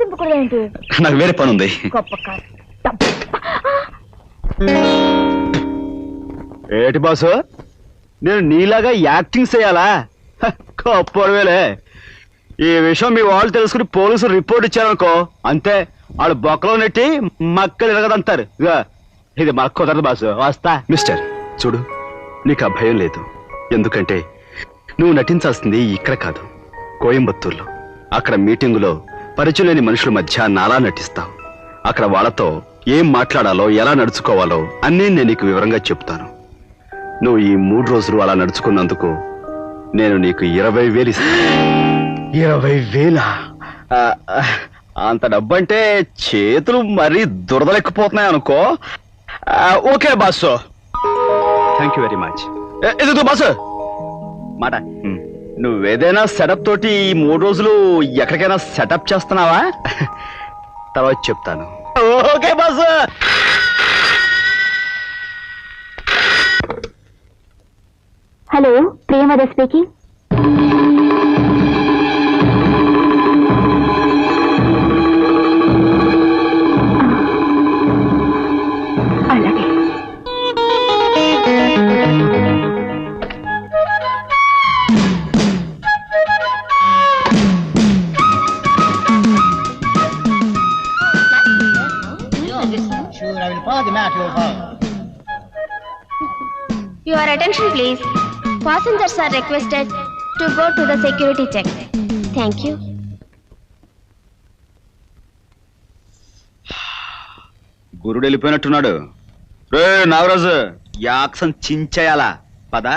దింపకూడదు ఏంటి? నాకు వేరే పని ఉంది. గొప్ప కాదు. ఏటి బాసు, నేను నీలాగా యాక్టింగ్ చేయాలా? గొప్పవేలే. ఈ విషయం మీ వాళ్ళు తెలుసుకుని పోలీసులు రిపోర్ట్ ఇచ్చారనుకో, అంతే, వాళ్ళు బొక్కలో నెట్టి మక్కలు ఎరగదంటారు. ఇది మనకు కుదరదు బాసు, వస్తా. మిస్టర్ చూడు, నీకు ఆ భయం లేదు. ఎందుకంటే నువ్వు నటించాల్సింది ఇక్కడ కాదు, కోయంబత్తూర్లో. అక్కడ మీటింగులో పరిచయం లేని మనుషుల మధ్య నాలా నటిస్తావు. అక్కడ వాళ్ళతో ఏం మాట్లాడాలో, ఎలా నడుచుకోవాలో అన్నీ నేను నీకు వివరంగా చెప్తాను. నువ్వు ఈ 3 రోజులు అలా నడుచుకున్నందుకు నేను నీకు 20,000 ఇస్తాను. 20,000? అంత డబ్బంటే చేతులు మరీ దురదలెక్కిపోతున్నాయి అనుకో. Okay boss, thank you very much. ఇది బాసు మాట, నువ్వేదైనా సెటప్ తోటి ఈ 3 రోజులు ఎక్కడికైనా సెటప్ చేస్తున్నావా? తర్వాత చెప్తాను. Okay boss. హలో, ప్రియమద స్పీకింగ్. అలాగే. Your attention please. Passengers are requested to go to the security check. Thank you. గురుడు వెళ్ళిపోయినట్టున్నాడు. రే నాగరాజు, యాక్షన్ చించేయాలా? పద.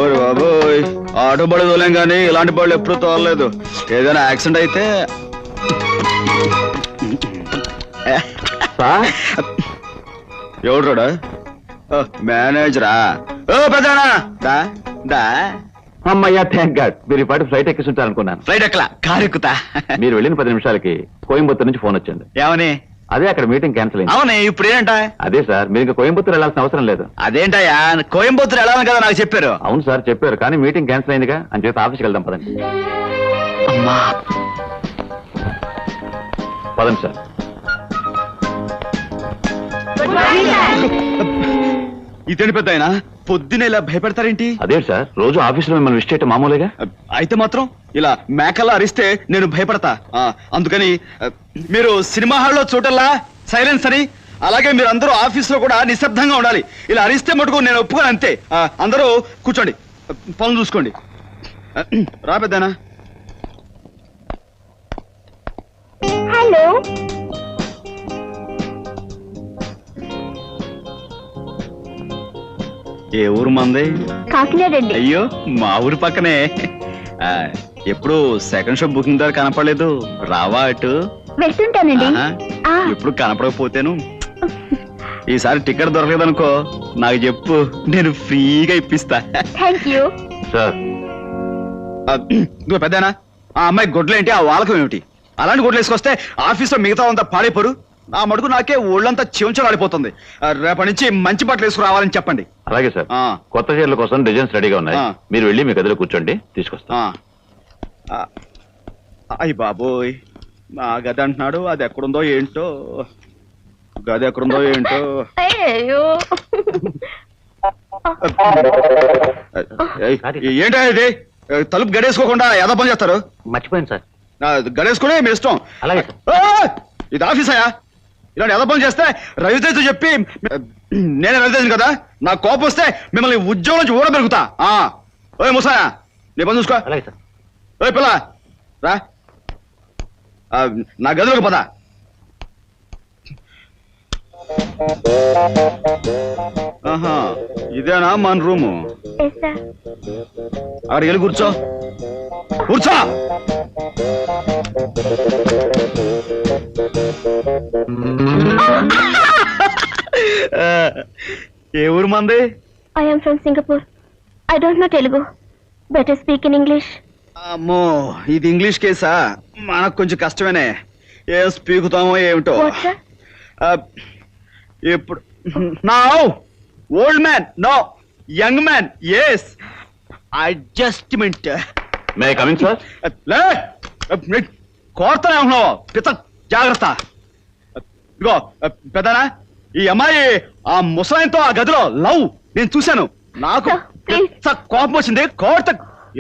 ఓరి బాబోయ్, ఆటో బడి తోలేం కానీ ఇలాంటి బళ్ళు ఎప్పుడు తోలలేదు. ఏదైనా యాక్సిడెంట్ అయితే ఎవడు? మేనేజరా? ఓ పెద్దనా, దా దా. అమ్మయ్యా, థ్యాంక్ గాడ్. మీరు ఈ పాటి ఫ్లైట్ ఎక్కిస్తుంటారనుకున్నాను. ఫ్లైట్ ఎక్కలా, కారు ఎక్కుతా. మీరు వెళ్ళిన 10 నిమిషాలకి కోయంబత్తూర్ నుంచి ఫోన్ వచ్చింది. ఏమని? అదే అక్కడ మీటింగ్ క్యాన్సిల్ అయింది. అవునే, ఇప్పుడు ఏంట? అదే సార్, మీరు ఇంకా కోయంబత్తూర్ వెళ్ళాల్సిన అవసరం లేదు. అదేంటయ్యా, కోయంబత్తూర్ వెళ్ళాలని కదా నాకు చెప్పారు. అవును సార్ చెప్పారు, కానీ మీటింగ్ క్యాన్సిల్ అయిందిగా, అని చేత ఆఫీస్కి వెళ్దాం పదండి. అమ్మా, పదండి సార్. ఇదేంటి పెద్ద ఆయన పొద్దున ఇలా భయపెడతారేంటి? అదే సార్, రోజు ఆఫీసులో మిమ్మల్ని విష్ చేయటం మామూలుగా. అయితే మాత్రం ఇలా మేకల్లా అరిస్తే నేను భయపడతా. అందుకని మీరు సినిమా హాల్లో చూడల్లా సైలెన్స్ అని, అలాగే మీరు అందరూ ఆఫీసులో కూడా నిశ్శబ్దంగా ఉండాలి. ఇలా అరిస్తే మటుకు నేను ఒప్పుకోను, అంతే. అందరూ కూర్చోండి, పనులు చూసుకోండి. రా పెద్దనా. హలో, ఏ ఊరు మంది? కాకినాడ అండి. అయ్యో, మా ఊరి పక్కనే. ఎప్పుడు సెకండ్ షో బుకింగ్ ద్వారా కనపడలేదు, రావా అటు? వెళ్తుంటానండి. ఎప్పుడు కనపడకపోతేను. ఈసారి టికెట్ దొరకలేదనుకో నాకు చెప్పు, నేను ఫ్రీగా ఇప్పిస్తా. Thank you sir. పెద్దనా, ఆ అమ్మాయి గొడ్లేంటి, ఆ వాలకం ఏమిటి? అలాంటి గొడ్లు వేసుకొస్తే ఆఫీస్ లో మిగతా అంతా పాడైపోరు. ఆ మడుగు నాకే ఒళ్ళంతా చెంచలాడిపోతుంది. రేపటి నుంచి మంచి బట్టలు వేసుకురావాలని చెప్పండి. అలాగే సార్. కొత్త చీరల కోసం డిజైన్స్ రెడీగా ఉన్నాయి, మీరు వెళ్ళి మీ గదిలో కూర్చోండి, తీసుకొస్తా. అయ్యి బాబోయ్, నా గది అంటున్నాడు, అది ఎక్కడుందో ఏంటో. గది ఎక్కడుందో ఏంటో. ఏంటో ఇది, తలుపు గడేసుకోకుండా ఏదో పని చేస్తారు? మర్చిపోయింది సార్. గడేసుకునే మీ ఇష్టం. అలాగే సార్. ఇది ఆఫీస్ అయ్యా, ఇలాంటి ఏదో పని చేస్తే రవితేజతో చెప్పి, నేనే రవితేజను కదా, నాకు కోపం వస్తే మిమ్మల్ని ఉద్యోగం నుంచి ఊడ పెరుగుతా. ఓయ్ ముసాయా, నీ పని చూసుకో. అలాగే సార్. ఓయ్ పిల్ల రా, నా గదిలోకి పద. ఆహా, ఇదేనా మన రూము? అక్కడికి వెళ్ళి కూర్చో, కూర్చో. ఏ ఊరు మంది? I am from Singapore. I don't know Telugu. Better speak in English. అమ్మో, ఇది ఇంగ్లీష్ కేసా? మనకు కొంచెం కష్టమేనే. ఏం స్పీకుతామో ఏమిటో. ఇప్పుడు now old man, no young man. Yes, adjustment. May coming sir? కోరుతానే ఉంటున్నావు పిచ్చ, జాగ్రత్త. ఇదిగో పెద్దనా, ఈ అమ్మాయి ఆ ముసలాయంతో ఆ గదిలో లవ్ నేను చూశాను. నాకు Sir, please. పిచ్చ కోపం వచ్చింది. కోర్త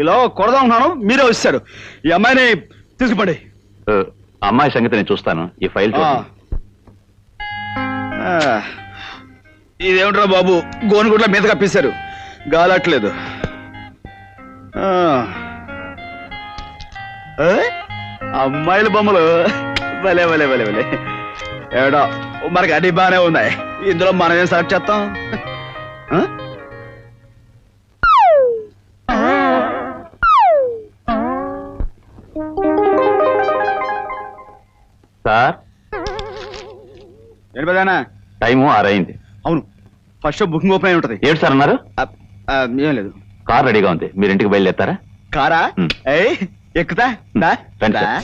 ఇలా కొడదాం ఉన్నాను, మీరే వచ్చారు. ఈ అమ్మాయిని తీసుకుపండి. అమ్మాయి సంగతి నేను చూస్తాను. ఈ ఫైల్ చూడండి. ఇదేమిట్రా బాబు, గోనుగుడ్ల మీద కప్పేశారు, గాలట్లేదు. అమ్మాయిల బొమ్మలు భలే భలే భలే భలే. ఏడో మనకి అన్ని బాగానే ఉన్నాయి, ఇందులో మనం ఏం సెలెక్ట్ చేస్తాం? సార్, ఏంటి పెద్దనా? టైము 6 అయింది. అవును, ఫస్ట్ బుకింగ్ ఓపెన్ అయి ఉంటది. ఏంటి సార్ అన్నారు? ఏం లేదు. కార్ రెడీగా ఉంది, మీరు ఇంటికి బయలుదేరతారా? కారా? ఏయ్ ఎక్కుతా. దా, రండి దా. సార్.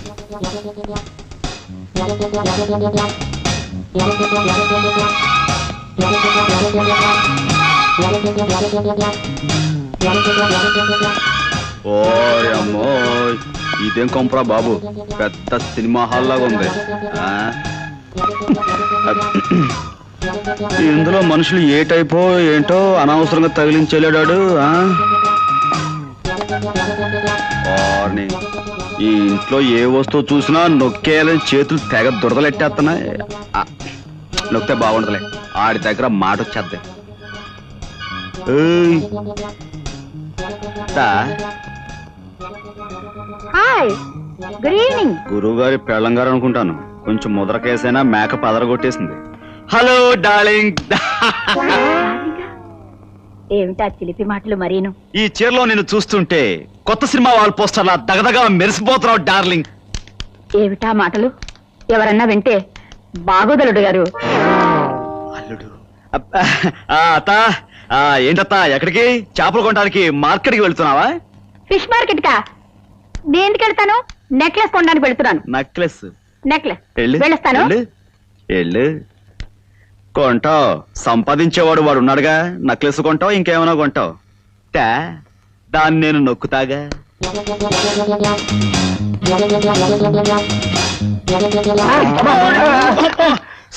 ఓయ్ అమ్మో, ఇదేం కొంపరా బాబు, పెద్ద సినిమా హాల్ లాగా ఉంది. ఇందులో మనుషులు ఏ టైపో ఏంటో అనవసరంగా తగిలించెళ్ళాడు. ఈ ఇంట్లో ఏ వస్తువు చూసినా నొక్కేయాలని చేతులు తెగ దురదలెట్టేస్తున్నాయి. నొక్కితే బాగుండదులే, ఆడి దగ్గర మాట వచ్చేద్ది. Hi, good evening. గురువు గారి పెళ్ళంగారు అనుకుంటాను, కొంచెం ముద్ర కేసైనా మేకప్ అదరగొట్టేసింది. Hello darling. ఏమిటా చిలిపి మాటలు మరీను? ఈ చీరలో నేను చూస్తుంటే కొత్త సినిమా వాల్ పోస్టర్లా దగదగా మెరిసిపోతున్నావు డార్లింగ్. ఏమిటా మాటలు? ఎవరన్నా వింటే బాగోదలుడు గారు. అల్లుడు. అత్త, ఏంటత్త ఎక్కడికి? చేపలు కొనడానికి మార్కెట్కి వెళ్తున్నావా? ఫిష్ మార్కెట్ కా? దేనికి వెళ్తాను? నెక్లెస్ కొనడానికి వెళ్తున్నాను. నెక్లెస్? నెక్లెస్ వెళ్ళు, వెళ్ళొస్తాను. వెళ్ళు, వెళ్ళు. కొంటావు, సంపాదించేవాడు వాడు ఉన్నాడుగా. నెక్లెస్ కొంటావు, ఇంకేమైనా కొంటావు. దాన్ని నేను నొక్కుతాగా.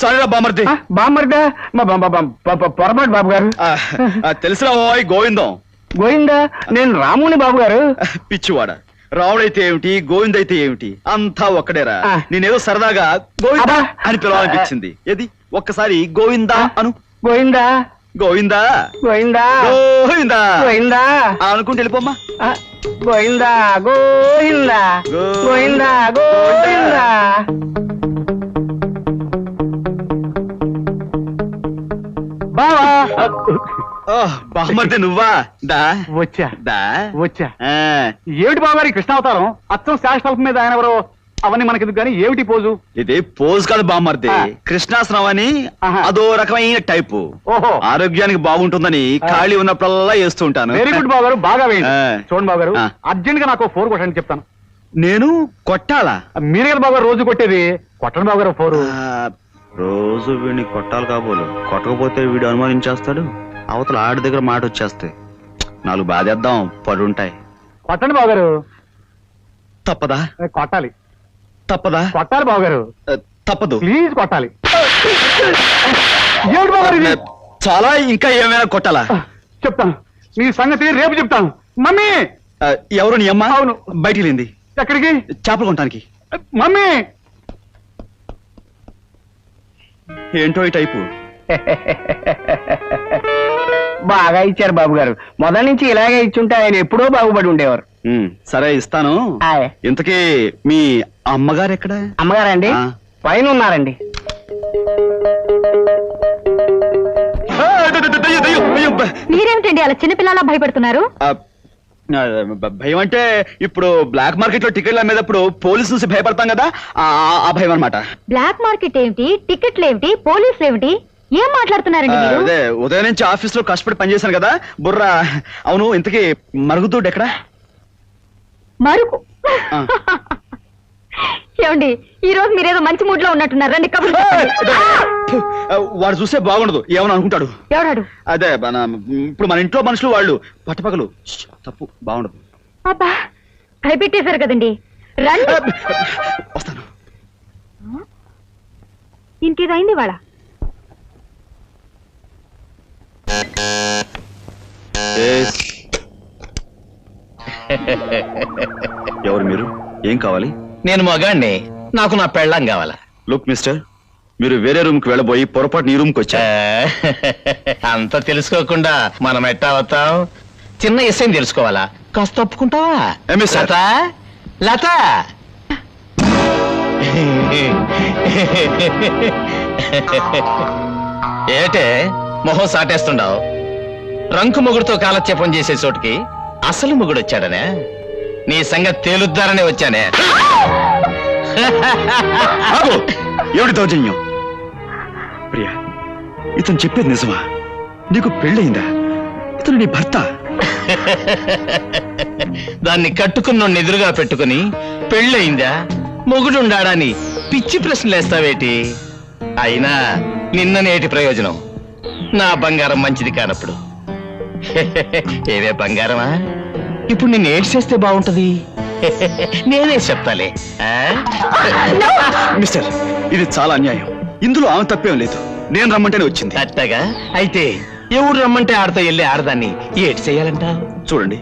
సరేరా బామర్ది. బామ్మర్దా? పొరపాటు బాబు గారు. తెలిసినా ఓయ్ గోవిందం. గోవిందా? నేను రాముని బాబు గారు. పిచ్చివాడ, రావుడైతే ఏమిటి, గోవిందైతే ఏమిటి, అంతా ఒక్కడేరా. ఆ. నేనేదో సరదాగా గోవిందా అబ్బా. అని పిలవాలనిపించింది. ఏది ఒక్కసారి గోవిందా అను. గోవిందా? గోవిందా, గోవిందా? గోవిందా గోవిందా? అనుకుంటే వెళ్ళిపోమ్మా. గోవిందా గోవిందా గోవిందా గోవిందా. బావా బామర్ది నువ్వా? దా వచ్చా దా వచ్చా. ఆ, ఏమిటి బాబు గారి కృష్ణావతారం? అచ్చం శాశ్వతం మీద ఆయన ఎవరో, అవన్నీ మనకెందుకు కానీ ఏమిటి పోజు? ఇది పోజ్ కాదు బామర్ది, ఆ. కృష్ణాసనం అని. ఆహా. అదో రకమైన టైపు. ఓహో, ఆరోగ్యానికి బాగుంటుందని ఖాళీ ఉన్నప్పుడల్లా వేస్తూ ఉంటాను. వెరీ గుడ్ బాబు గారు, బాగా వేయండి. ఆ. చూడండి బాబు గారు, ఆ. అర్జెంట్ గా నాకు 4 కొట్టండి చెప్తాను. నేను కొట్టాలా? మీరే కదా బాబు గారు రోజు కొట్టేది. కొట్టండి బాబు గారు 4. రోజు వీడిని కొట్టాలి కాబోలు, కొట్టకపోతే వీడు అనుమానించేస్తాడు. అవతల ఆడి దగ్గర మాట వచ్చేస్తాయి. 4 బాధేద్దాం, పడుంటాయి. కొట్టండి బాబు గారు. తప్పదా? కొట్టాలి తప్పదా? కొట్టాలి బాబు గారు, తప్పదు. ప్లీజ్ కొట్టాలి. ఏమిటి బాబు గారు ఇది? చాలా, ఇంకా ఏమైనా కొట్టాలా? చెప్తాను, మీ సంగతి రేపు చెప్తాను. మమ్మీ! ఎవరు నీ అమ్మ? అవును. బయటికి వెళ్ళింది. ఎక్కడికి? చేపలు కొనటానికి. మమ్మీ! ఏంటో ఈ టైపు. బాగా ఇచ్చారు బాబు గారు. మొదటి నుంచి ఇలాగే ఇచ్చుంటే ఆయన ఎప్పుడో బాగుపడి ఉండేవారు. సరే ఇస్తాను. ఆయ్. ఇంతకీ మీ అమ్మగారు ఎక్కడ? అమ్మగారండి ఆ. పైన ఉన్నారండి. మీరేమిటండి అలా చిన్నపిల్లలా భయపడుతున్నారు? భయం అంటే ఇప్పుడు బ్లాక్ మార్కెట్ లో టికెట్లు అమ్మేటప్పుడు పోలీసు చూసి భయపడతాం కదా, ఆ భయం అనమాట. బ్లాక్ మార్కెట్ ఏమిటి, టికెట్లు ఏమిటి, పోలీసులు ఏమిటి, ఏం మాట్లాడుతున్నారండి మీరు? అదే ఉదయం నుంచి ఆఫీస్ లో కష్టపడి పనిచేశాను కదా, బుర్ర. అవును, ఇంతకీ మరుగుదొడ్డు ఎక్కడ? మరుకు. ఆ. ఏమండి, ఈ రోజు మీరేదో మంచి మూడ్ లో ఉన్నట్టున్నారు. రండి కబుర్లు చెప్పండి. వాడు చూస్తే బాగుండదు, ఏమని అనుకుంటాడు. ఎవడాడు? అదే ఇప్పుడు మన ఇంట్లో మనుషులు వాళ్ళు పట్టపగలు. తప్పు, బాగుండదు. అబ్బా, భయపెట్టేశారు కదండి. రండి. వస్తాను. ఇంకేదైంది వాళ్ళ. ఎవరు మీరు? ఏం కావాలి? నేను మగాణ్ణి, నాకు నా పెళ్ళం కావాలా. లుక్ మిస్టర్, మీరు వేరే రూమ్ కి వెళ్ళబోయి పొరపాటు ఈ రూమ్ కి వచ్చా. అంత తెలుసుకోకుండా మనం ఎట్టా అవుతాం? చిన్న విషయం తెలుసుకోవాలా? కాస్త తప్పుకుంటావా? లత, లత. ఏటే మొహం సాటేస్తుండవు? రంకు మొగుడుతో కాలక్షేపం చేసే చోటుకి అసలు మొగుడు వచ్చాడనే? నీ సంగతి తేలుద్దారనే వచ్చానే. ఏమిటి దౌర్జన్యం? ప్రియా, ఇతను చెప్పేది నిజమా? నీకు పెళ్ళయిందా? ఇతను నీ భర్త? దాన్ని కట్టుకున్న ఎదురుగా పెట్టుకుని పెళ్ళయిందా, మొగుడుండాడని పిచ్చి ప్రశ్నలు వేస్తావేటి? అయినా నిన్ననేటి ప్రయోజనం? నా బంగారం మంచిది కానప్పుడు. ఏవే బంగారమా, ఇప్పుడు నిన్ను ఏడ్ చేస్తే బాగుంటది. నేనే చెప్తాలే. మిస్టర్, ఇది చాలా అన్యాయం. ఇందులో ఆమె తప్పేం లేదు. నేను రమ్మంటేనే వచ్చింది. అట్టగా అయితే ఎవరు రమ్మంటే ఆడతా వెళ్ళి ఆడదాన్ని ఏడ్ చేయాలంట? చూడండి,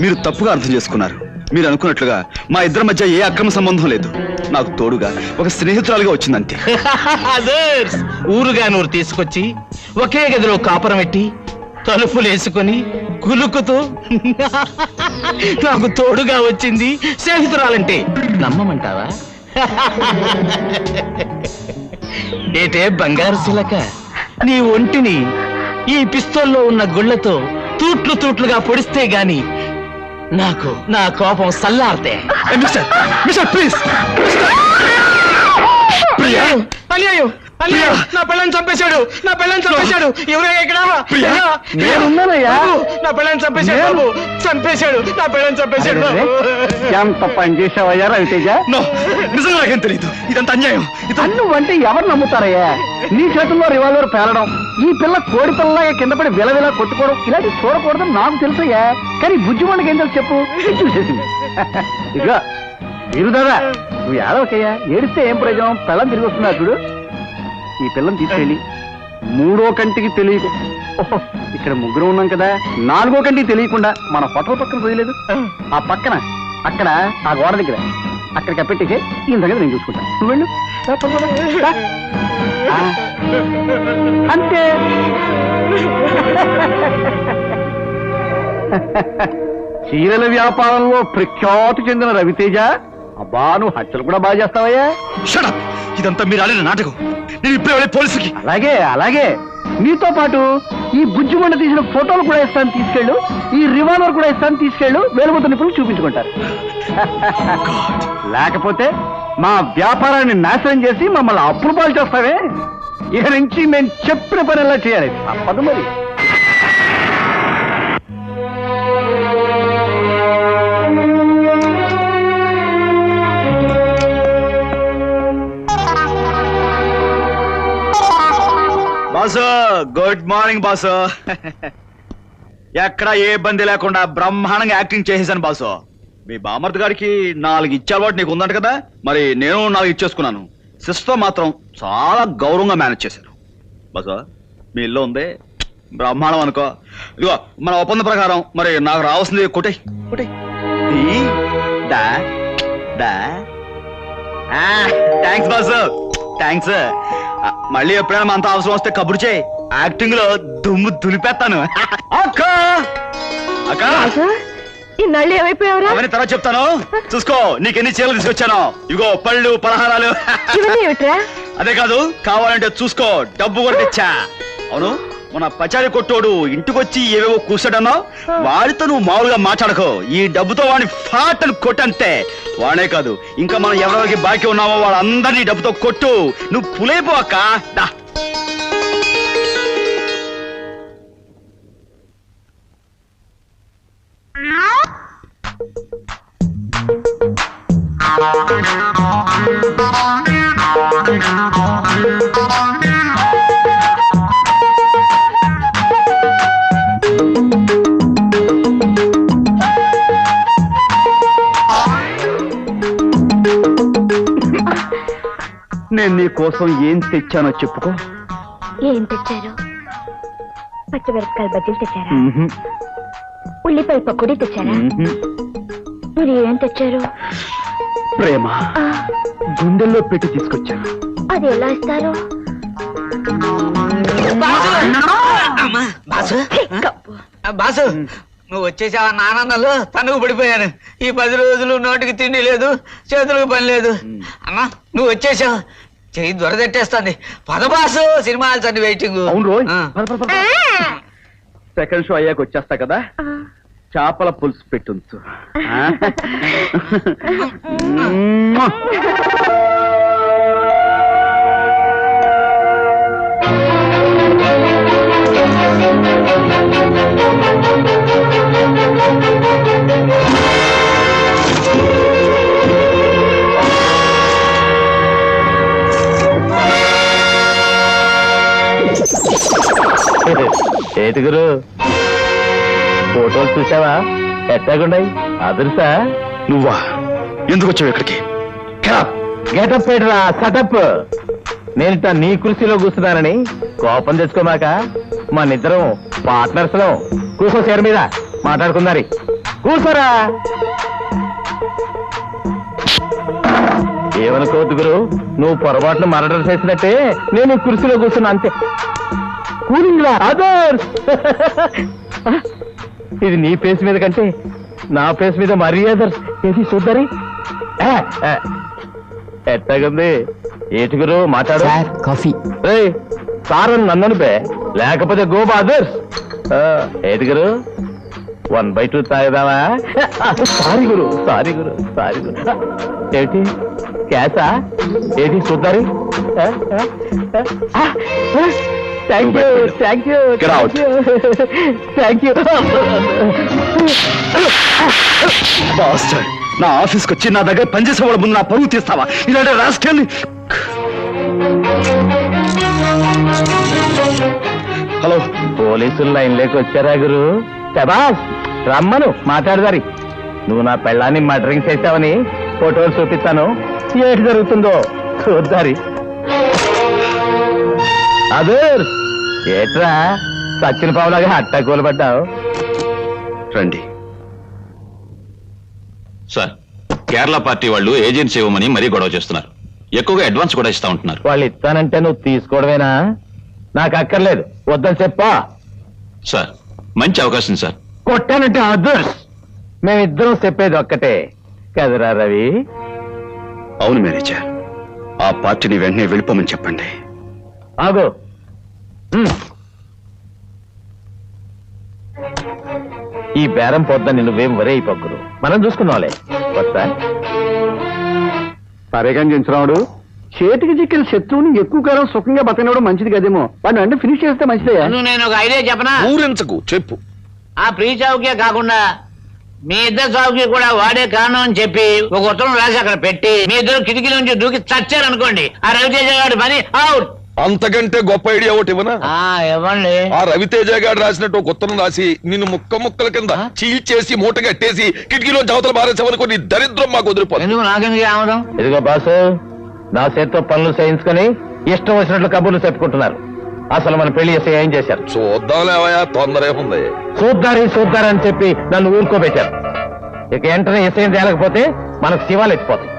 మీరు తప్పుగా అర్థం చేసుకున్నారు. మీరు అనుకున్నట్లుగా మా ఇద్దరి మధ్య ఏ అక్రమ సంబంధం లేదు. నాకు తోడుగా ఒక స్నేహితురాలుగా వచ్చిందంతే. ఊరుగా నూరు తీసుకొచ్చి ఒకే గదిలో కాపురం పెట్టి తలుపులు వేసుకొని కులుకుతూ నాకు తోడుగా వచ్చింది స్నేహితురాలంటే నమ్మమంటావా? ఏటే బంగారు శిలక, నీ ఒంటిని ఈ పిస్తోల్లో ఉన్న గుళ్లతో తూట్లు తూట్లుగా పొడిస్తే గాని నాకు నా కోపం సల్లార్తే. ప్లీజ్. అన్యాయం, అన్యాయం. నా పిల్లని చంపేశాడు, నా పిల్లని చంపేశాడు. ఎవరయ్యా ఇక్కడ? నేనున్నానయ్యా. నా పిల్లని చంపేశాడు బాబు, చంపేశాడు. నా పిల్లని చంపేశాడు బాబు. ఎంత పని చేసావయ్యా రవితేజ? నిజంగా నాకేం తెలియదు. ఇదంత అన్యాయం. నువ్వంటే ఎవరు నమ్ముతారయ్యా? నీ చేతుల్లో రివాల్వర్ పేలడం, ఈ పిల్ల కోడి పిల్లలాగా కింద పడి విలవిలా కొట్టుకోవడం, ఇలాంటి చూడకూడదని నాకు తెలుసయ్యా. కానీ బుజ్జిమండకి ఏం తెలుసు చెప్పు? చూసేసింది. ఇదిగా మీరు దాదా, నువ్వు ఏడవకయ్యా. ఏడిస్తే ఏం ప్రయోజనం? పిల్లని తిరిగి వస్తున్నా చూడు. ఈ పిల్లని తీసుకెళ్ళి 3వ కంటికి తెలియదు. ఓహో, ఇక్కడ ముగ్గురు ఉన్నాం కదా, 4వ కంటికి తెలియకుండా మన హోటల్ పక్కన పోయలేదు. ఆ పక్కన అక్కడ ఆ గోడ దగ్గర అక్కడికి అప్పెట్టేసే ఈ దగ్గర నేను చూసుకుంటాను. నువ్వు వెళ్ళు. అంతే. చీరల వ్యాపారంలో ప్రఖ్యాతి చెందిన రవితేజ, అబ్బా నువ్వు హత్యలు కూడా బాగా చేస్తావయ్యా. Shut up! ఇదంతా మీరు ఆడిన నాటకం. నేను ఇప్పుడే వెళ్ళి పోలీసుకి. అలాగే అలాగే, నీతో పాటు ఈ బుజ్జిమండ తీసిన ఫోటోలు కూడా ఇస్తాను, తీసుకెళ్ళు. ఈ రివాల్వర్ కూడా ఇస్తాను, తీసుకెళ్ళు. వేలుముద్ద నిపుణులు చూపించుకుంటారు. లేకపోతే మా వ్యాపారాన్ని నాశనం చేసి మమ్మల్ని అప్పులు పాలు చేస్తావే. ఇక నుంచి మేము చెప్పిన పని ఎలా చేయాలి? తప్పదు మరి. Boss, good morning boss. ఎక్కడ ఏ ఇబ్బంది లేకుండా బ్రహ్మాండంగా యాక్టింగ్ చేసేసాను బాసు. మీ బామర్ది గారికి 4 ఇచ్చే అలవాటు నీకు ఉందంట కదా, మరి నేను 4 ఇచ్చేసుకున్నాను. సిస్టర్ మాత్రం చాలా గౌరవంగా మేనేజ్ చేశాను బాసు. మీ ఇల్లు ఉంది, బ్రహ్మాండం అనుకో. ఇదిగో మన ఒప్పంద ప్రకారం మరి నాకు రావాల్సింది కొట్టే కొట్టే. Thanks boss, thanks. మళ్ళీ ఎప్పుడైనా మనతో అవసరం వస్తే కబురు చేయి. యాక్టింగ్ లో దుమ్ము దులిపేస్తాను. అక్క అక్క, ఇన్నాళ్ళు ఏమైపోయావురా? అవన్నీ తర్వాత చెప్తాను, చూసుకో. నీకెన్ని చీరలు తీసుకొచ్చాను. ఇగో పళ్ళు, పలహారాలు. ఇవన్నీ ఏమిట్రా? అదే కాదు, కావాలంటే చూసుకో, డబ్బు కూడా తెచ్చా. అవును, మన పచారి కొట్టోడు ఇంటికొచ్చి ఏవేవో కూర్చోడన్నావు, వాడితో నువ్వు మామూలుగా మాట్లాడకో. ఈ డబ్బుతో వాడిని ఫాట్ అని కొట్టంతే. వాడే కాదు, ఇంకా మనం ఎవరెవరికి బాకీ ఉన్నామో వాళ్ళందరినీ డబ్బుతో కొట్టు. నువ్వు పులైపో అక్క. దా. నేను నీ కోసం ఏం తెచ్చానో చెప్పుకో. ఏం తెచ్చారు? పచ్చిమిరపకాయల బజ్జీలు తెచ్చారా? మ్మ్హ్మ్. ఉల్లిపాయ పకోడీ తెచ్చారా? మ్మ్హ్మ్. మీరు ఏం తెచ్చారు? ప్రేమ ఆ, గుండెల్లో పెట్టి తీసుకొచ్చాను. అది ఎలా ఇస్తారు? బాసు బాసు నువ్వు వచ్చేసావా? నాన్నలు తనుకు పడిపోయాను. ఈ 10 రోజులు నోటికి తిండి లేదు, చేతులకు పని లేదు. అన్నా నువ్వు వచ్చేసావు, చెయ్యి దొరదెట్టేస్తుంది. పద బాసు, సినిమా హాల్స్ అన్ని వెయిటింగ్. అవును రోయ్, ఆ. సెకండ్ షో అయ్యాక వచ్చేస్తా కదా, చేపల పులుసు పెట్టుంచు. ఏటి గురు, ఫోటోలు చూసావా? ఎట్టాగుండాయి? అదురుసా? నువ్వా? ఎందుకు వచ్చావు ఇక్కడికి? గెటప్ పెట్టరా, సటప్. నేనిట నీ కుర్చీలో కూర్చున్నానని కోపం తెచ్చుకోమాక. మనిద్దరం పార్ట్నర్స్ లో కూర్చో, చీర మీద మాట్లాడుకుందారి. కూర్చోరా. ఏమనుకోవద్దు గురు, నువ్వు పొరపాటును మర్డర్ చేసినట్టే నేను ఈ కుర్చీలో కూర్చున్నా, అంతే. కూలింగ్ రా అదర్స్. ఇది నీ ఫేస్ మీద కంటే నా ఫేస్ మీద మరీ అదర్స్. ఏది చూద్దరి? ఎట్టగుంది? ఏటి గురు మాట్లాడు. కాఫీ. సార్ అని నన్ను బే, లేకపోతే గో అదర్స్. ఏటి గురు, 1/2 తాగుదామా? సారీ గురు, సారీ గురు, సారీ గురు. ఏటి క్యాసా? ఏటి చూద్దరి? Thank you, thank you, Get out. Thank you. Bastard, నా ఆఫీస్కి వచ్చి నా దగ్గర పనిచేసే వాళ్ళ ముందు నా పరువు తీస్తావా? ఇలాంటి రాస్కెల్ని. హలో, పోలీసులు లైన్లోకి వచ్చారా గురు? శబాస్, రమ్మను మాట్లాడదారి. నువ్వు నా పెళ్ళాన్ని మర్డరింగ్ చేశావని ఫోటోలు చూపిస్తాను, ఏటి జరుగుతుందో చూద్దారి. అదే ఏట్రా సచ్చిన పావులాగా హట్టా కూలబడ్డావు? రండి. సార్, కేరళ పార్టీ వాళ్ళు ఏజెన్సీ ఇవ్వమని మరీ గొడవ చేస్తున్నారు. ఎక్కువగా అడ్వాన్స్ కూడా ఇస్తా ఉంటున్నారు. వాళ్ళు ఇస్తానంటే నువ్వు తీసుకోవడమేనా? నాకు అక్కర్లేదు, వద్దని చెప్పా. సార్, మంచి అవకాశం సార్. కొట్టానంటే అదర్స్. మేమిద్దరం చెప్పేది ఒక్కటే కదరా రవి? అవును మేనేజర్, ఆ పార్టీని వెంటనే వెళ్ళిపోమని చెప్పండి. ఆగో. ఈ బేరం పొద్దున్న నువ్వేం వరే అయిపోకురు, మనం చూసుకున్నావులే. వస్తా. సరేగా జించరావుడు, చేతికి చిక్కిన శత్రువుని ఎక్కువ కాలం సుఖంగా బతకనివ్వడం మంచిది కదేమో. వాడిని అంటే ఫినిష్ చేస్తే మంచిదే. నేను ఒక ఐడియా చెప్పనా? ఊరించకు, చెప్పు. ఆ ప్రీ చావుకే కాకుండా మీ ఇద్దరు చావుకి కూడా వాడే కారణం అని చెప్పి ఒక ఉత్తరం రాసి అక్కడ పెట్టి మీ ఇద్దరు కిటికీ నుంచి దూకి చచ్చారనుకోండి, ఆ రవితేజ గారి పని అవుట్. అంతకంటే గొప్ప ఐడియా ఒకటి ఇవ్వనా? ఇవ్వండి. ఆ రవితేజ గారు రాసినట్టు ఒక ఉత్తరం రాసి నిన్ను ముక్క ముక్కల కింద చీల్చేసి మూట కట్టేసి కిటికీలో జావతలు మారేసామనుకో, నీ దరిద్రం మాకు వదిలిపోతుంది. ఎందుకు నాకెందుకు ఆమదం? ఇదిగో బాసు, నా చేత్తో పనులు చేయించుకొని ఇష్టం వచ్చినట్లు కబుర్లు చెప్పుకుంటున్నారు. అసలు మన పెళ్లి చేస్తే ఏం చేశారు? చూద్దాంలేవయా, తొందర ఉంది. చూద్దారని చెప్పి నన్ను ఊరుకోబెట్టారు. ఇక వెంటనే విషయం తేలకపోతే మనకు శివాలు ఎత్తిపోతాయి.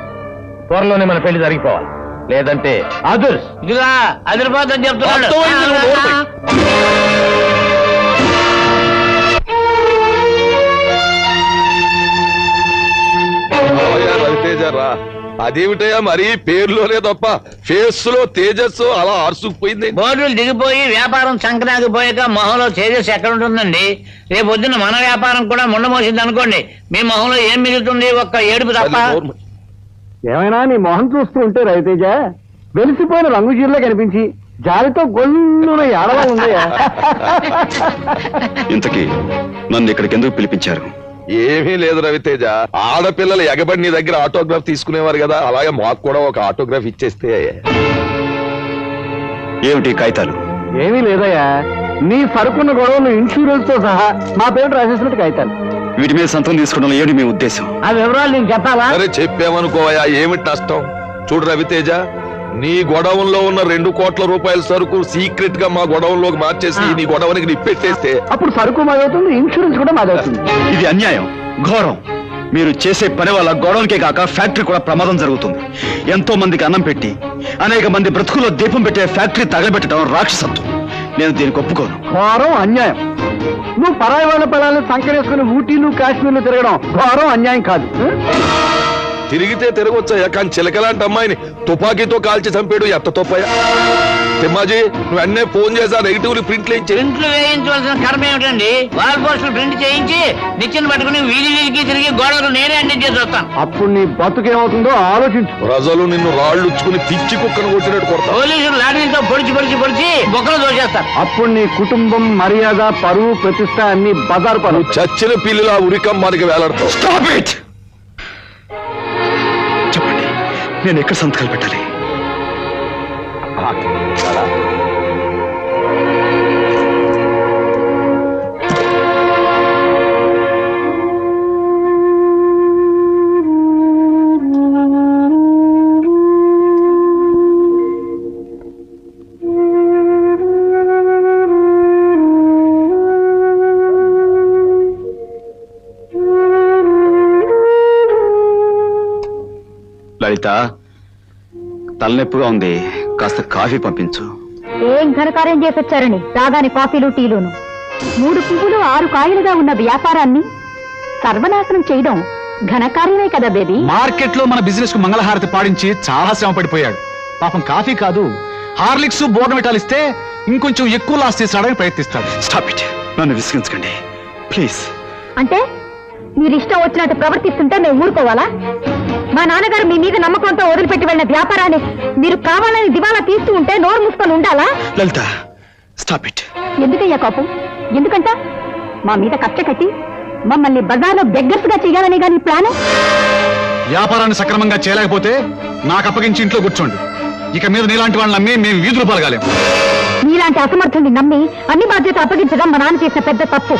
త్వరలోనే మన పెళ్లి జరిగిపోవాలి, లేదంటే అదుర్స్. ఇదిగా అదిరిపోద్దని చెప్తున్నాడు. అర్థమైంది, నువ్వు నోరు మూయి. రావయ్యా రవితేజ రా. అదేమిటయ్యా మరి పేరులోనే తప్ప ఫేస్ లో తేజస్సు అలా ఆర్సుకుపోయింది. బోర్డులు దిగిపోయి వ్యాపారం సంక్రాంతిపోయాక మొహంలో తేజస్ ఎక్కడ ఉంటుందండి? రేపు పొద్దున్న మన వ్యాపారం కూడా ముండమోసింది అనుకోండి, మీ మొహంలో ఏం మిగులుతుంది? ఒక్క ఏడుపు తప్ప. ఏమైనా నీ మొహం చూస్తూ ఉంటే రవితేజ వెలిసిపోయిన రంగు చీరలో కనిపించి జాలితో గొల్లున ఏడవాలి ఉందయ్యా. ఇంతకీ నన్ను ఇక్కడికి ఎందుకు పిలిపించారు? ఏమీ లేదు రవితేజ, ఆడపిల్లలు ఎగబడి నీ దగ్గర ఆటోగ్రాఫ్ తీసుకునేవారు కదా, అలాగే మాకు కూడా ఒక ఆటోగ్రాఫ్ ఇచ్చేస్తే. ఏమిటి కాగితాలు? ఏమీ లేదయ్యా, నీ సరుకున్న గొడవలు ఇన్సూరెన్స్ తో సహా మా పేరు రాసేసినట్టు కాగితాలు. వీటి మీద సంతకం తీసుకోవడం ఏమిటి మీ ఉద్దేశం? ఆ వివరాలు నీకు చెప్పాలా? సరే చెప్పామనుకోవయా, ఏమిటి నష్టం? చూడు రవితేజ, నీ గొడవంలో ఉన్న 2 కోట్ల రూపాయల సరుకు సీక్రెట్ గా మా గొడవంలోకి మార్చేసి నీ గొడవనికి నిప్పెట్టేస్తే అప్పుడు సరుకు మాదవుతుంది, ఇన్సూరెన్స్ కూడా మాదవుతుంది. ఇది అన్యాయం, ఘోరం. మీరు చేసే పని వల్ల గొడవనికే కాక ఫ్యాక్టరీ కూడా ప్రమాదం జరుగుతుంది. ఎంతో మందికి అన్నం పెట్టి అనేక మంది బ్రతుకుల్లో దీపం పెట్టే ఫ్యాక్టరీ తగలబెట్టడం రాక్షసత్వం. నేను దీనికి ఒప్పుకోను. ఘోరం, అన్యాయం. నువ్వు పరాయి వాళ్ళ పిల్లల్ని సంకరేసుకుని ఊటీలు కాశ్మీర్లు తిరగడం ఘోరం, అన్యాయం కాదు. తిరిగితే తిరగొచ్చాయా, కానీ చిలకలాంటి అమ్మాయిని తుపాకీతో కాల్చి చంపాడు ఎంత తప్పయా? తిమ్మాజీ, నువ్వు అన్నే ఫోన్ చేసా నెగిటివ్ ప్రింట్లు వేయించి. ప్రింట్లు వేయించవలసిన కర్మ ఏమిటండి? వాల్ పోస్టులు ప్రింట్ చేయించి నిచ్చెన పట్టుకుని వీధి వీధికి తిరిగి గోడలు నేనే అంటించి చేసి వస్తాను. అప్పుడు నీ బతుకేమవుతుందో ఆలోచించు. ప్రజలు నిన్ను రాళ్ళు ఉచ్చుకుని పిచ్చి కుక్కను కొట్టినట్టు కొడతావు. పోలీసులు లాఠీలతో పొడిచి బొక్కలు దోచేస్తారు. అప్పుడు నీ కుటుంబం, మర్యాద, పరువు, ప్రతిష్ట అన్ని బజారు పనులు. చచ్చిన పిల్లిలా ఉరికమ్మానికి వేలాడతావు. Stop it! చెప్పండి, నేను ఎక్కడ సంతకాలు పెట్టాలి? లలిత, తలనొప్పిగా ఉంది, కాస్త కాఫీ పంపించు. ఏం ఘనకార్యం చేసొచ్చారని రాగానే కాఫీలు టీలును. 3 పువ్వులు 6 కాయలుగా ఉన్న వ్యాపారాన్ని సర్వనాశనం చేయడం ఘనకార్యమే కదా బేబీ. మార్కెట్ లో మన బిజినెస్ కు మంగళహారతి పాడించి చాలా శ్రమ పడిపోయాడు. పాపం కాఫీ కాదు, హార్లిక్స్, బోర్నవిటాలు ఇస్తే ఇంకొంచెం ఎక్కువ లాస్ చేసాడని ప్రయత్నిస్తాడు. స్టాప్ ఇట్, నన్ను విసిగించకండి ప్లీజ్. అంటే మీరు ఇష్టం వచ్చినట్టు ప్రవర్తిస్తుంటే మేము ఊరుకోవాలా? మా నాన్నగారు మీ మీద నమ్మకంతో వదిలిపెట్టి వెళ్ళిన వ్యాపారాన్ని మీరు కావాలని దివాలా తీస్తూ ఉంటే నోరు మూసుకొని ఉండాలా? లలిత, స్టాప్ ఇట్. ఎందుకయ్యా కోపం? ఎందుకంట మా మీద కక్ష కట్టి మమ్మల్ని బజార్లో బెగ్గర్స్ గా చేయాలని గాని ప్లాన్? వ్యాపారాన్ని సక్రమంగా చేయలేకపోతే నాకు అప్పగించి ఇంట్లో కూర్చోండి. ఇక మీద నీలాంటి వాళ్ళని నమ్మి మేము వీధులు పాల్గాలేం. మీలాంటి అసమర్థుల్ని నమ్మి అన్ని బాధ్యత అప్పగించడం మా నాన్న చేసిన పెద్ద తప్పు.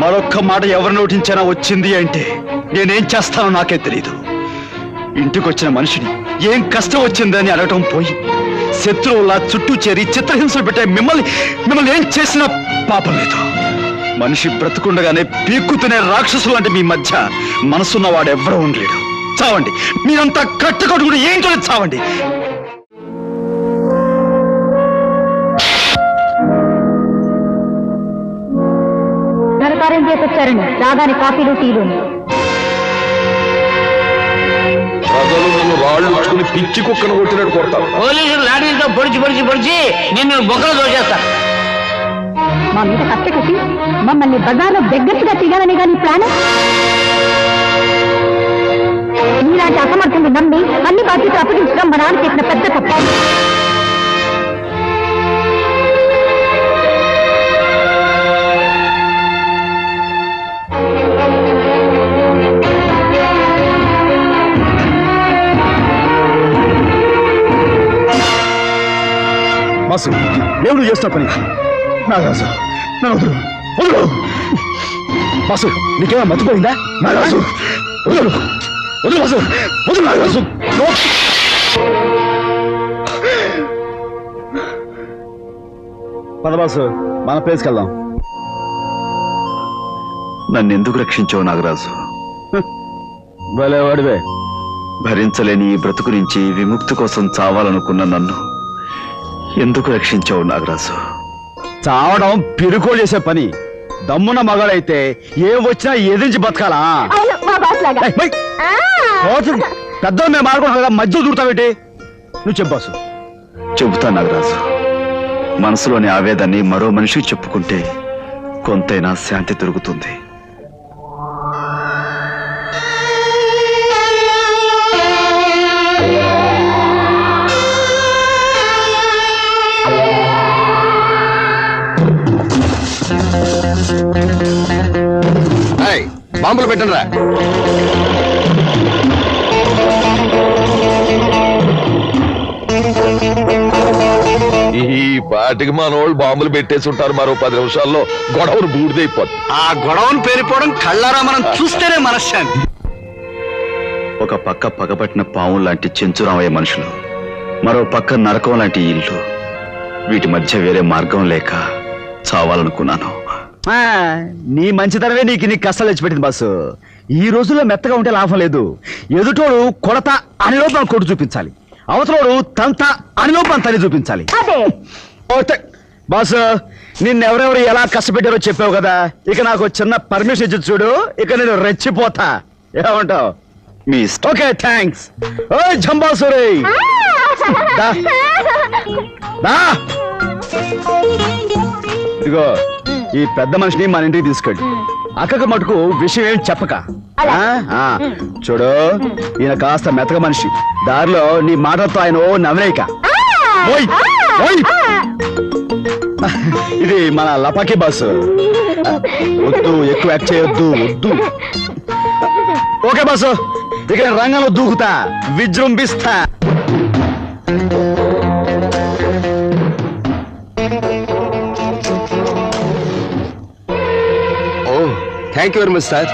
మరొక్క మాట ఎవరు నోటించినా వచ్చింది అంటే నేనేం చేస్తానో నాకే తెలీదు. ఇంటికొచ్చిన మనిషిని ఏం కష్టం వచ్చిందని అడగటం పోయి శత్రువులా చుట్టూ చేరి చిత్రహింసలు పెట్టే మిమ్మల్ని ఏం చేసినా పాపం లేదు. మనిషి బ్రతుకుండగానే పీక్కుతునే రాక్షసులు అంటే మీ మధ్య మనసున్నవాడు ఎవరూ ఉండలేడు. చావండి, మీరంతా కట్టుకట్టుకుని ఏంటో చావండి. ఘనకార్యం చేసొచ్చారని రాగానే కాఫీలు టీలును. ప్రజలు నిన్ను రాళ్ళు ఉచ్చుకుని పిచ్చి కుక్కను కొట్టినట్టు కొడతావు. పోలీసులు లాఠీలతో పొడిచి నిన్ను బొక్కలు దోచేస్తారు. మా మీద కక్ష కట్టి మమ్మల్ని బజార్లో బెగ్గర్స్ గా చేయాలని గాని ప్లాన్? మీలాంటి అసమర్థులు నమ్మి అన్ని బాధ్యతలు అప్పగించడం మా నాన్న చేసిన పెద్ద తప్పు. బాసు, దేవుడు చేస్తున్న పని. నాగరాజు, నన్ను వదులు, వదులు. బాసు, నీకేమో మర్చిపోయిందా? నాగరాజు, వదులు, వదులు బాసు, వదులు నాగరాజు. పద బాసు, మన ప్లేస్కి వెళ్దాం. నన్ను ఎందుకు రక్షించావు నాగరాజు? భలేవాడివే. భరించలేని ఈ బ్రతుకు నుంచి విముక్తి కోసం చావాలనుకున్న నన్ను ఎందుకు రక్షించావు నాగరాజు? చావడం పిరుకో చేసే పని. దమ్మున మగాడైతే ఏం వచ్చినా ఎదిరించి బతకాలా? పెద్ద మేము ఆడుకుంటా మధ్య దూరుతావేంటి? నువ్వు చెప్పాసు. చెబుతా నాగరాజు, మనసులోని ఆవేదాన్ని మరో మనిషికి చెప్పుకుంటే కొంతైనా శాంతి దొరుకుతుంది. బాంబులు పెట్టండి రా. ఈ పాటికి మనోళ్ళు బాంబులు పెట్టేసి ఉంటారు. మరో 10 నిమిషాల్లో గొడవను బూడిదైపోతుంది. ఆ గొడవను పేరిపోవడం కళ్ళారా మనం చూస్తేనే మనశ్శాంతి. ఒక పక్క పగబట్టిన పాము లాంటి చెంచురామయ్య మనుషులు, మరో పక్క నరకం లాంటి ఇల్లు. వీటి మధ్య వేరే మార్గం లేక చావాలనుకున్నాను. నీ మంచితనమే నీకు నీ కష్టాలు తెచ్చిపెట్టింది బాసు. ఈ రోజుల్లో మెత్తగా ఉంటే లాభం లేదు. ఎదుటోడు కొడత అని లోపల కొట్టు చూపించాలి, అవతలోడు తంత అని లోపల తని చూపించాలి. బాసు, నిన్నెవరెవరు ఎలా కష్టపెట్టారో చెప్పావు కదా, ఇక నాకు చిన్న పర్మిషన్ ఇచ్చి చూడు, ఇక నేను రెచ్చిపోతా. ఏమంటావు? మీ ఓకే, థ్యాంక్స్. ఓ జంబాసురే, ఇదిగో ఈ పెద్ద మనిషిని మన ఇంటికి తీసుకెళ్ళి అక్కకు మటుకు విషయం ఏం చెప్పక. చూడు, ఈయన కాస్త మెత్తక మనిషి. దారిలో నీ మాటలతో ఆయన ఓ నవ్వేయక. ఇది మన లపాకి బాస్. వద్దు, ఎక్కువ యాక్ట్ చేయొద్దు, వద్దు. ఓకే బాసు, ఇక రంగంలో దూకుతా, విజృంభిస్తా. Thank you very much sir.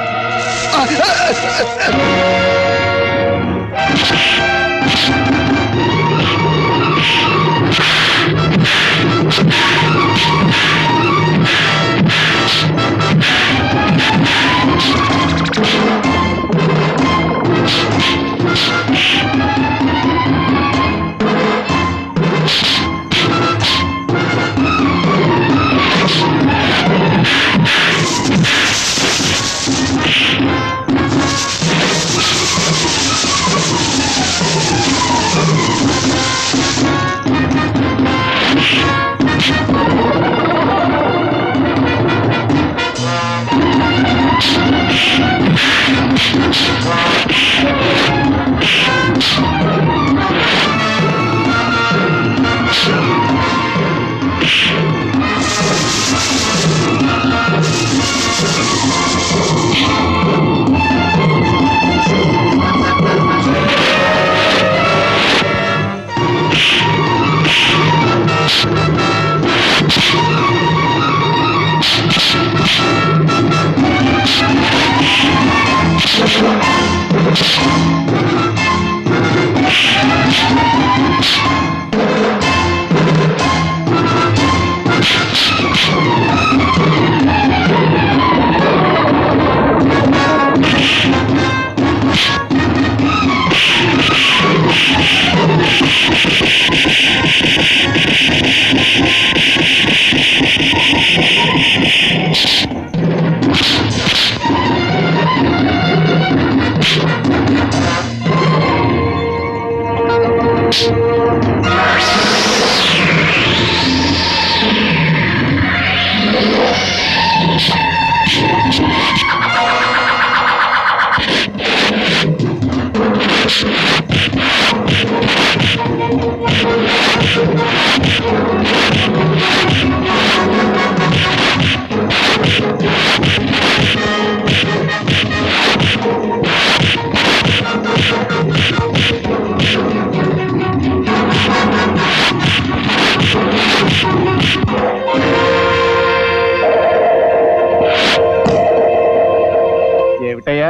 ఏమిటయ్యా,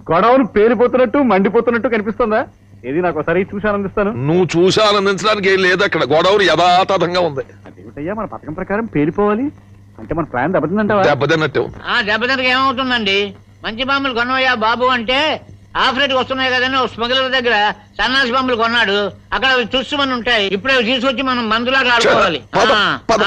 గొడవను పేలిపోతున్నట్టు మండిపోతున్నట్టు కనిపిస్తుందా? ఏది నాకు ఒకసారి చూసి ఆనందిస్తాను. నువ్వు చూసి ఆనందించడానికి ఏం లేదు, అక్కడ గొడవలు యథాతథంగా ఉంది. అదేమిటయ్యా, మన పథకం ప్రకారం పేలిపోవాలి అంటే మన ప్లాన్ దెబ్బతిందంటావా? దెబ్బతిన్నట్టు. దెబ్బతినక ఏమవుతుందండి? మంచి బాంబులు కొనవయ్యా బాబు అంటే ఆఫ్ రేట్ వస్తున్నాయి కదండి. ఒక స్మగ్లర్ దగ్గర సన్నాసి బాంబులు కొన్నాడు, అక్కడ అవి చూసుమని ఉంటాయి. ఇప్పుడే తీసుకొచ్చి మనం మందులాగా ఆడుకోవాలి. పద, పద.